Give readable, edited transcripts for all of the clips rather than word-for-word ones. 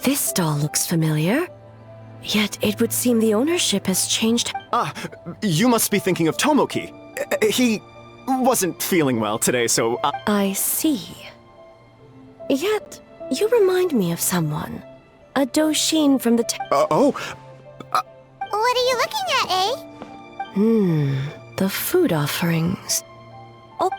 This stall looks familiar. Yet it would seem the ownership has changed. Ah, you must be thinking of Tomoki. He wasn't feeling well today, so... I see. Yet, you remind me of someone. A Doshin from the What are you looking at, eh? The food offerings. Oh.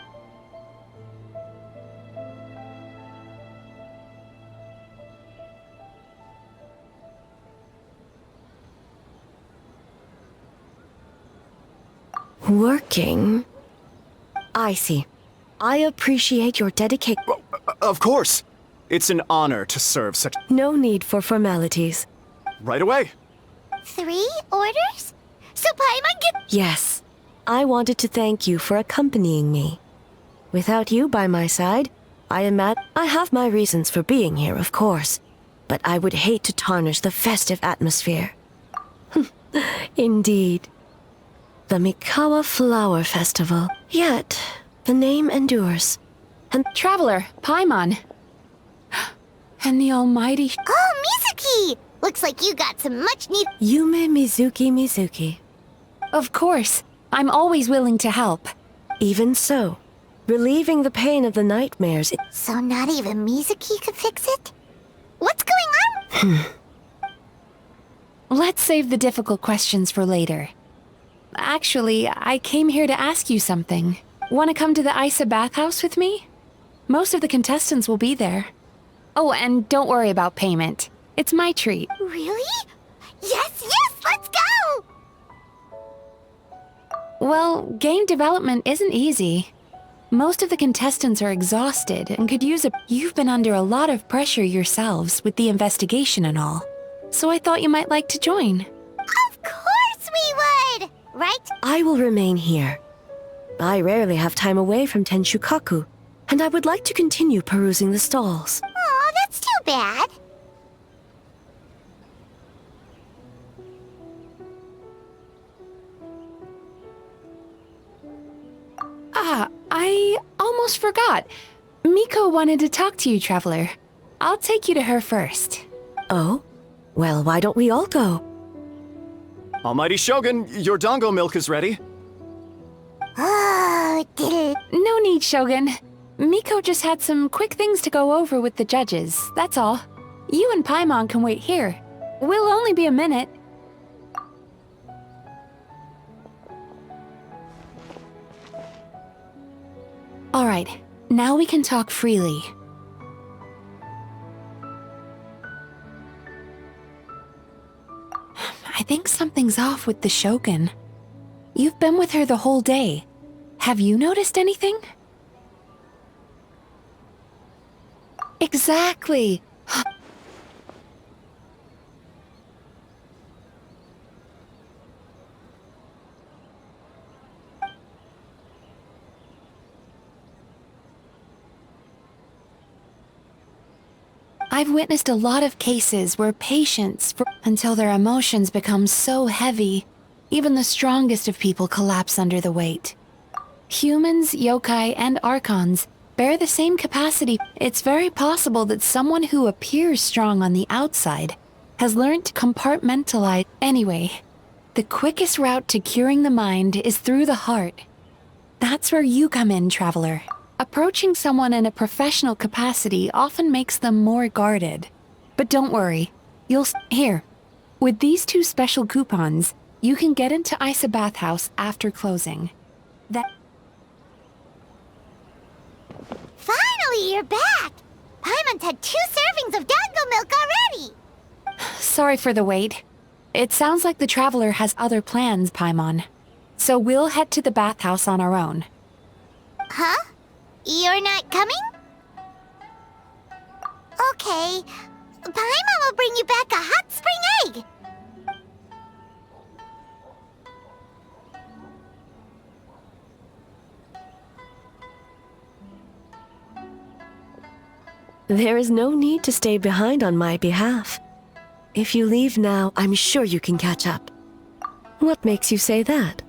Working? I see. I appreciate your dedication. Of course. It's an honor to serve such... No need for formalities. Right away. 3 orders? So Paimon get... Yes. I wanted to thank you for accompanying me. Without you by my side, I have my reasons for being here, of course. But I would hate to tarnish the festive atmosphere. Indeed. The Mikawa Flower Festival. Yet, the name endures. And Traveler, Paimon. And the almighty... Oh, Mizuki! Looks like you got some much-needed... Yume Mizuki. Of course. I'm always willing to help. Even so, relieving the pain of the nightmares... So not even Mizuki could fix it? What's going on? Let's save the difficult questions for later. Actually, I came here to ask you something. Want to come to the Isa bathhouse with me? Most of the contestants will be there. Oh, and don't worry about payment. It's my treat. Really? Yes, let's go! Well, game development isn't easy. Most of the contestants are exhausted and could use a... You've been under a lot of pressure yourselves with the investigation and all. So I thought you might like to join. Of course we would! Right? I will remain here. I rarely have time away from Tenshukaku, and I would like to continue perusing the stalls. Aw, that's too bad. I almost forgot. Miko wanted to talk to you, Traveler. I'll take you to her first. Oh? Well, why don't we all go? Almighty Shogun, your dango milk is ready. Oh, No need, Shogun. Miko just had some quick things to go over with the judges, that's all. You and Paimon can wait here. We'll only be a minute. Alright, now we can talk freely. I think something's off with the Shogun. You've been with her the whole day. Have you noticed anything? Exactly. I've witnessed a lot of cases where patients, until their emotions become so heavy, even the strongest of people collapse under the weight. Humans, yokai, and archons bear the same capacity. It's very possible that someone who appears strong on the outside has learned to compartmentalize. Anyway, the quickest route to curing the mind is through the heart. That's where you come in, Traveler. Approaching someone in a professional capacity often makes them more guarded. But don't worry, Here, with these 2 special coupons, you can get into Isa Bathhouse after closing. Finally, you're back! Paimon's had 2 servings of dango milk already! Sorry for the wait. It sounds like the Traveler has other plans, Paimon. So we'll head to the bathhouse on our own. Huh? You're not coming? Okay. Paimon will bring you back a hot spring egg! There is no need to stay behind on my behalf. If you leave now, I'm sure you can catch up. What makes you say that?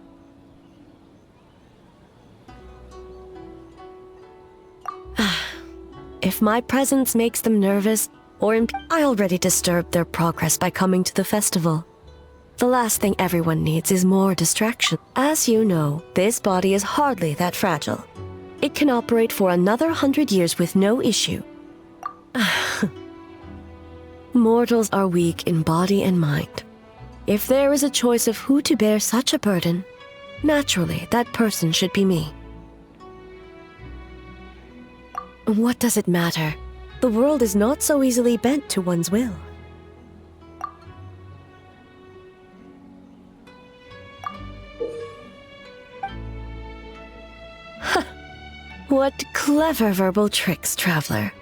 If my presence makes them nervous, I already disturbed their progress by coming to the festival. The last thing everyone needs is more distraction. As you know, this body is hardly that fragile. It can operate for another 100 years with no issue. Mortals are weak in body and mind. If there is a choice of who to bear such a burden, naturally, that person should be me. What does it matter? The world is not so easily bent to one's will. What clever verbal tricks, traveler.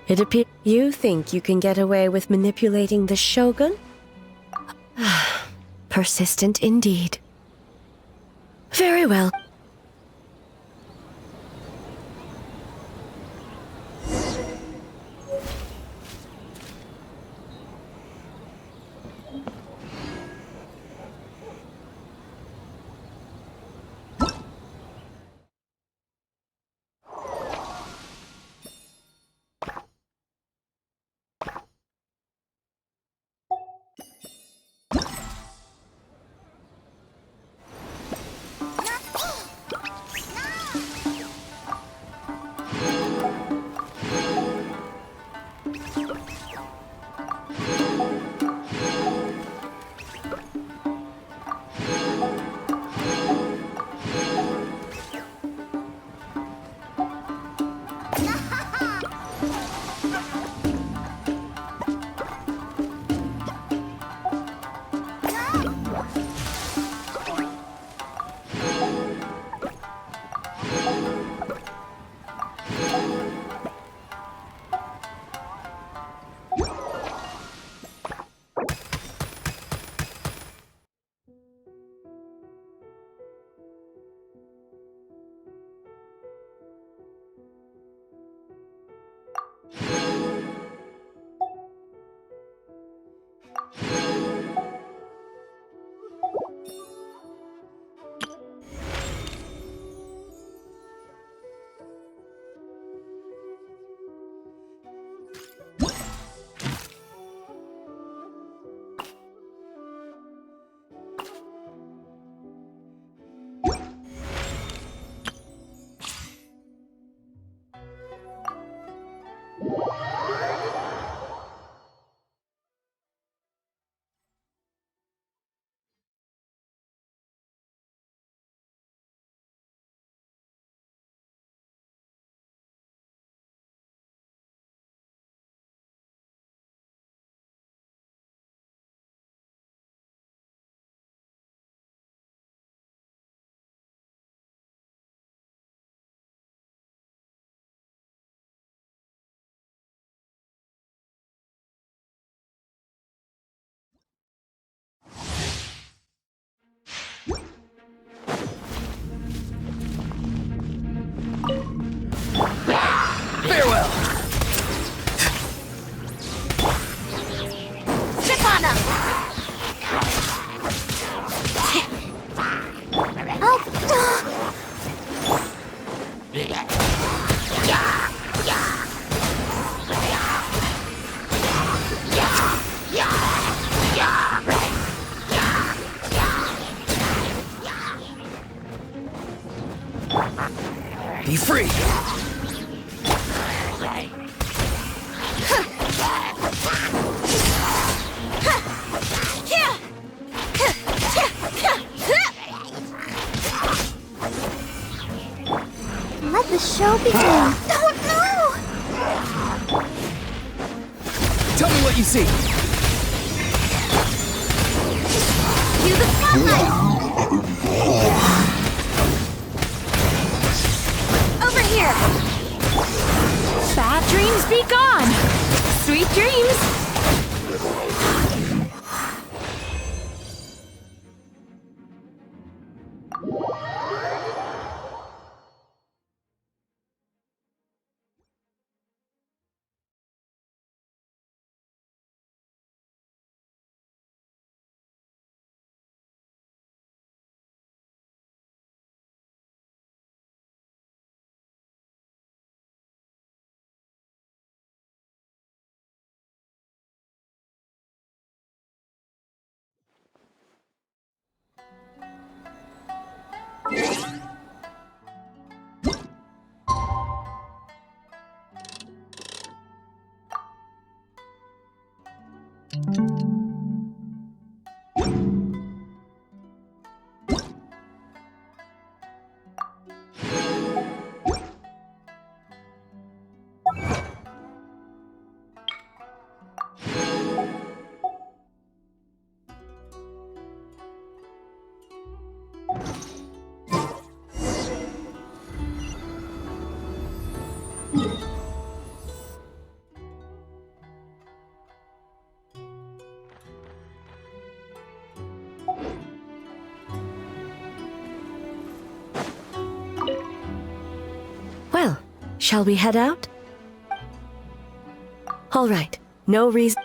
It appears you think you can get away with manipulating the Shogun? Persistent indeed. Very well. Farewell! Trip on them! Be free! Let the show begin. Oh no! Tell me what you see! Cue the spotlight! Over here! Bad dreams be gone! Sweet dreams! Well, shall we head out? All right, no reason.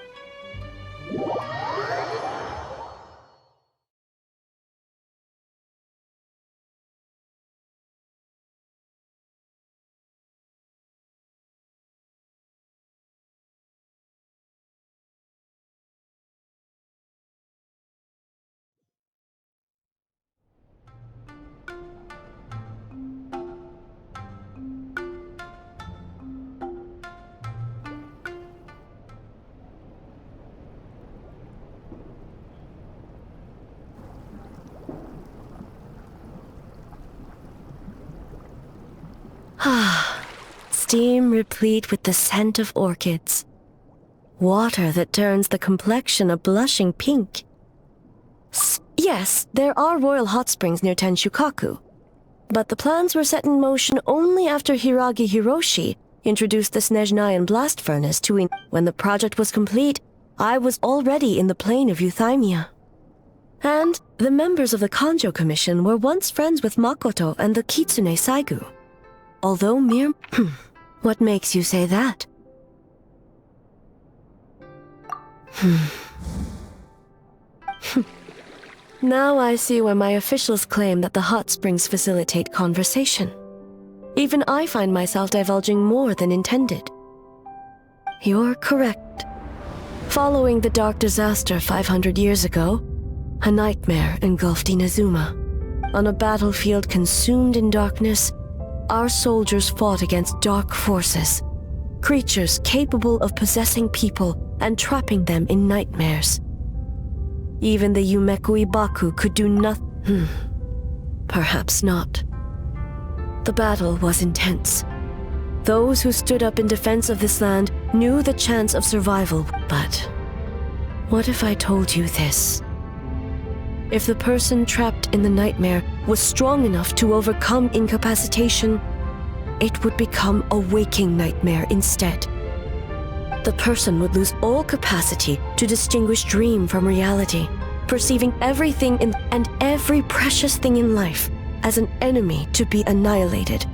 Steam replete with the scent of orchids. Water that turns the complexion a blushing pink. Yes, there are royal hot springs near Tenshukaku, but the plans were set in motion only after Hiragi Hiroshi introduced the Snezhnayan blast furnace to When the project was complete, I was already in the plain of Euthymia. And the members of the Kanjo Commission were once friends with Makoto and the Kitsune Saigu. Although mere... What makes you say that? Now I see why my officials claim that the hot springs facilitate conversation. Even I find myself divulging more than intended. You're correct. Following the dark disaster 500 years ago, a nightmare engulfed Inazuma. On a battlefield consumed in darkness, our soldiers fought against dark forces, creatures capable of possessing people and trapping them in nightmares. Even the Yumeku Ibaku could do nothing. Perhaps not. The battle was intense. Those who stood up in defense of this land knew the chance of survival, but what if I told you this? If the person trapped in the nightmare was strong enough to overcome incapacitation, it would become a waking nightmare instead. The person would lose all capacity to distinguish dream from reality, perceiving everything and every precious thing in life as an enemy to be annihilated.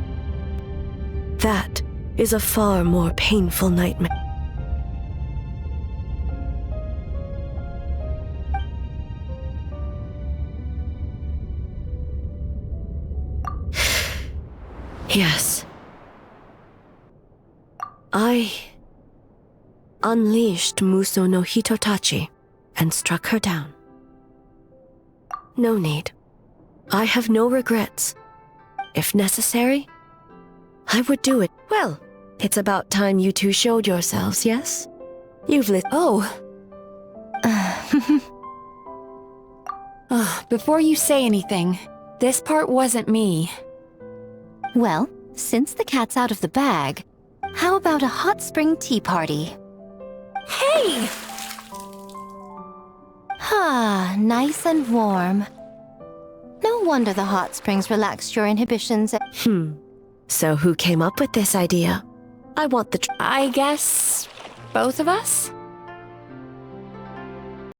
That is a far more painful nightmare. Yes. I unleashed Muso no Hitotachi and struck her down. No need. I have no regrets. If necessary, I would do it. Well, it's about time you two showed yourselves, yes? You've Before you say anything, this part wasn't me. Well, since the cat's out of the bag, how about a hot spring tea party? Hey! Ah, nice and warm. No wonder the hot springs relaxed your inhibitions. So who came up with this idea? I want the I guess both of us?